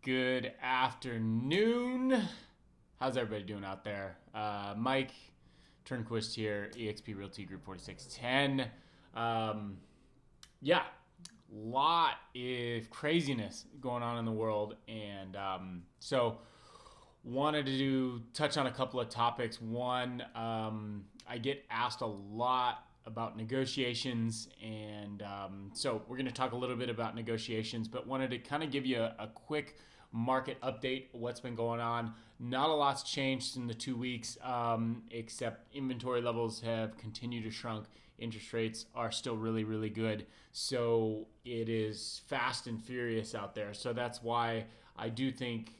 Good afternoon. How's everybody doing out there? Mike Turnquist here, eXp Realty Group 4610. Yeah, lot of craziness going on in the world, and so wanted to touch on a couple of topics. One, I get asked a lot about negotiations, and so we're going to talk a little bit about negotiations, but wanted to kind of give you a quick market update, what's been going on. Not a lot's changed in the 2 weeks, except inventory levels have continued to shrunk. Interest rates are still really, really good. So it is fast and furious out there. So that's why I do think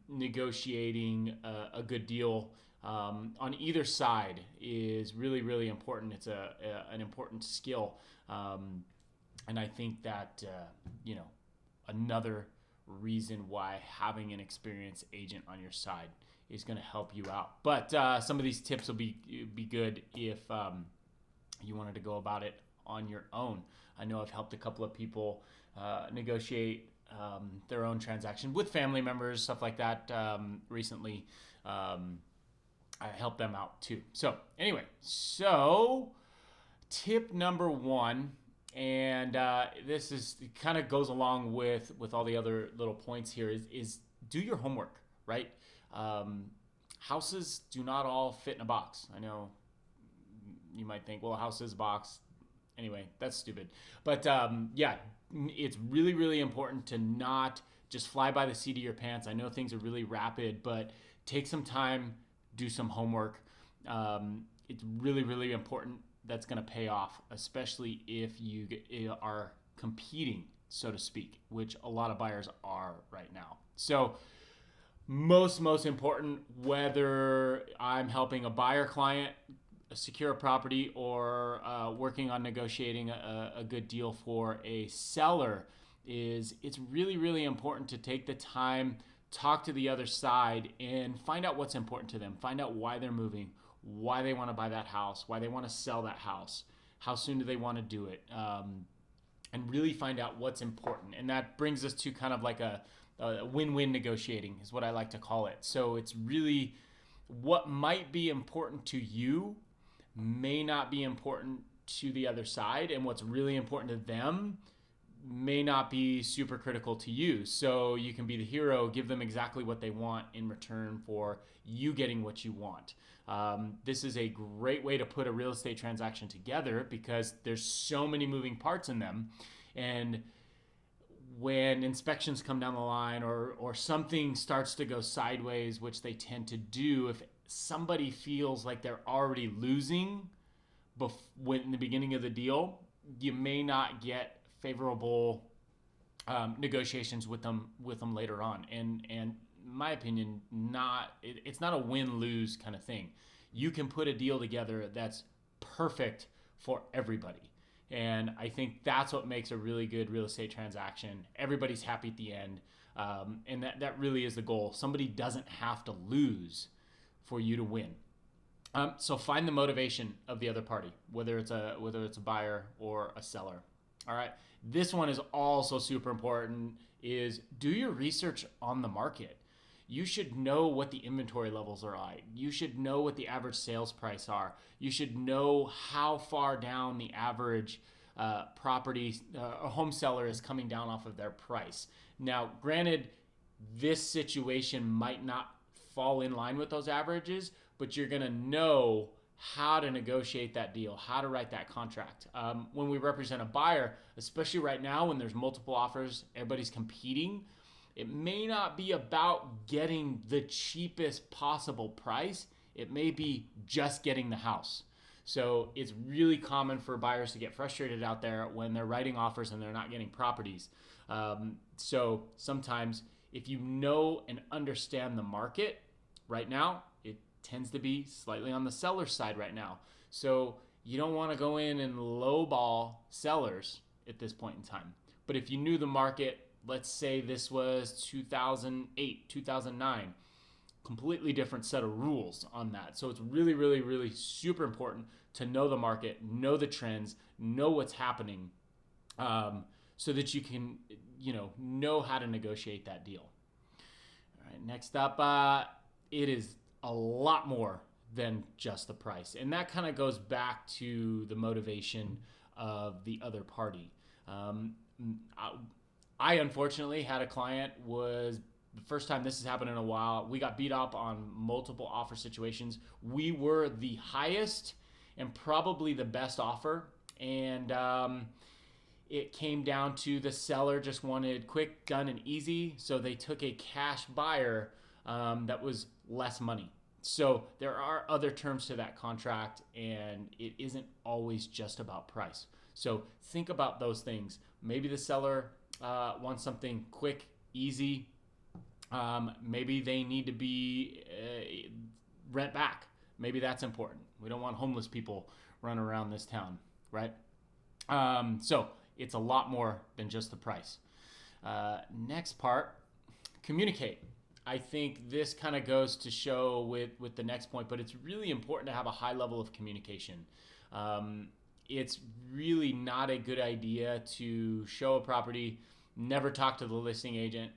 negotiating a good deal on either side is really, really important. It's an important skill. And I think that, another reason why having an experienced agent on your side is going to help you out. But some of these tips will be good if you wanted to go about it on your own. I know I've helped a couple of people negotiate their own transaction with family members, stuff like that recently. I helped them out too. So anyway, tip number one, and this is kind of goes along with all the other little points here, is do your homework, right? Houses do not all fit in a box. I know you might think, well, a house is a box. Anyway, that's stupid. But yeah, it's really, really important to not just fly by the seat of your pants. I know things are really rapid, but take some time, do some homework. It's really, really important. That's going to pay off, especially if you are competing, so to speak, which a lot of buyers are right now. So most important, whether I'm helping a buyer client secure a property or working on negotiating a good deal for a seller, it's really, really important to take the time, talk to the other side, and find out what's important to them. Find out why they're moving, why they want to buy that house, why they want to sell that house, how soon do they want to do it, and really find out what's important. And that brings us to kind of like a win-win negotiating is what I like to call it. So it's really what might be important to you may not be important to the other side, and what's really important to them may not be super critical to you. So you can be the hero, give them exactly what they want in return for you getting what you want. This is a great way to put a real estate transaction together because there's so many moving parts in them. And when inspections come down the line or something starts to go sideways, which they tend to do, if somebody feels like they're already losing in the beginning of the deal, you may not get favorable negotiations with them later on. And in my opinion, it's not a win-lose kind of thing. You can put a deal together that's perfect for everybody. And I think that's what makes a really good real estate transaction. Everybody's happy at the end. And that really is the goal. Somebody doesn't have to lose for you to win. So find the motivation of the other party, whether it's a buyer or a seller. All right. This one is also super important, is do your research on the market. You should know what the inventory levels are like. You should know what the average sales price are. You should know how far down the average property a home seller is coming down off of their price. Now, granted, this situation might not fall in line with those averages, but you're going to know how to negotiate that deal, how to write that contract. When we represent a buyer, especially right now when there's multiple offers, everybody's competing, it may not be about getting the cheapest possible price. It may be just getting the house. So it's really common for buyers to get frustrated out there when they're writing offers and they're not getting properties. So sometimes if you know and understand the market right now, it tends to be slightly on the seller's side right now. So you don't want to go in and lowball sellers at this point in time. But if you knew the market, let's say this was 2008, 2009, completely different set of rules on that. So it's really, really, really super important to know the market, know the trends, know what's happening, so that you can, know how to negotiate that deal. right, next up, it is a lot more than just the price. And that kind of goes back to the motivation of the other party. Um, I unfortunately had a client, was the first time this has happened in a while. We got beat up on multiple offer situations. We were the highest and probably the best offer. And it came down to the seller just wanted quick, done, and easy. So they took a cash buyer that was less money. So there are other terms to that contract, and it isn't always just about price. So think about those things. Maybe the seller wants something quick, easy. Maybe they need to be rent back. Maybe that's important. We don't want homeless people running around this town, right? So it's a lot more than just the price. Next part, communicate. I think this kind of goes to show with the next point, but it's really important to have a high level of communication. It's really not a good idea to show a property, never talk to the listing agent,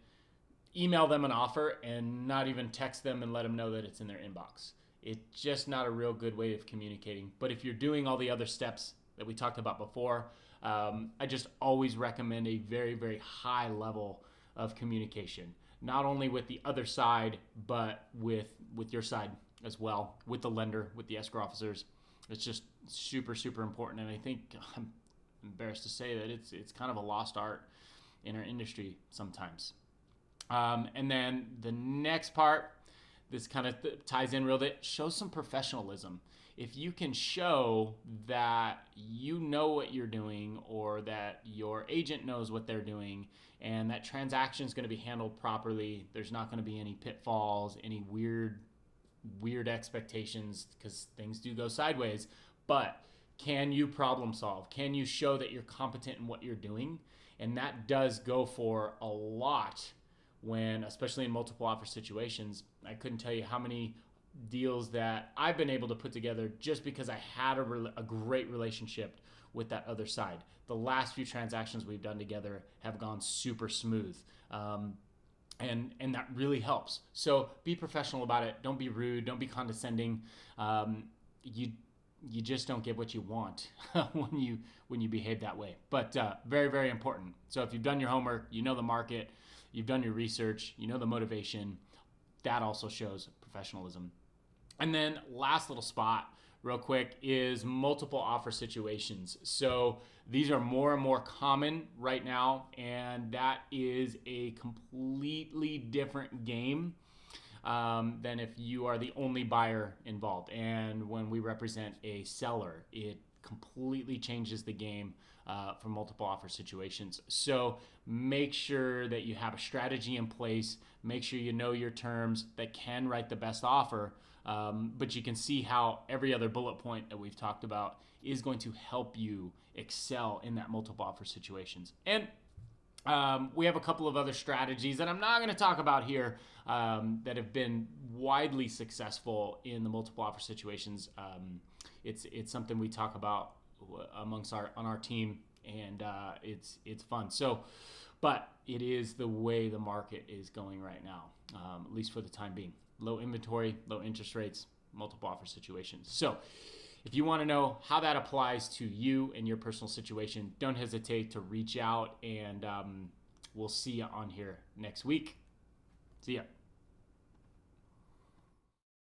email them an offer, and not even text them and let them know that it's in their inbox. It's just not a real good way of communicating. But if you're doing all the other steps that we talked about before, I just always recommend a very, very high level of communication, not only with the other side, but with your side as well, with the lender, with the escrow officers. It's just super, super important. And I think I'm embarrassed to say that it's kind of a lost art in our industry sometimes. And then the next part, this kind of ties in real bit, show some professionalism. If you can show that you know what you're doing, or that your agent knows what they're doing, and that transaction is going to be handled properly, there's not going to be any pitfalls, any weird expectations, because things do go sideways. But can you problem solve? Can you show that you're competent in what you're doing? And that does go for a lot when, especially in multiple offer situations. I couldn't tell you how many deals that I've been able to put together just because I had a great relationship with that other side. The last few transactions we've done together have gone super smooth. And that really helps. So be professional about it. Don't be rude. Don't be condescending. You just don't get what you want when you behave that way. But very, very important. So if you've done your homework, you know the market, you've done your research, you know the motivation, that also shows professionalism. And then last little spot, real quick, is multiple offer situations. So these are more and more common right now, and that is a completely different game than if you are the only buyer involved. And when we represent a seller, it completely changes the game for multiple offer situations. So make sure that you have a strategy in place. Make sure you know your terms that can write the best offer. But you can see how every other bullet point that we've talked about is going to help you excel in that multiple offer situations. And we have a couple of other strategies that I'm not going to talk about here that have been widely successful in the multiple offer situations. It's something we talk about amongst on our team, and it's fun. So, but it is the way the market is going right now, at least for the time being. Low inventory, low interest rates, multiple offer situations. So if you want to know how that applies to you and your personal situation, don't hesitate to reach out, and we'll see you on here next week. See ya.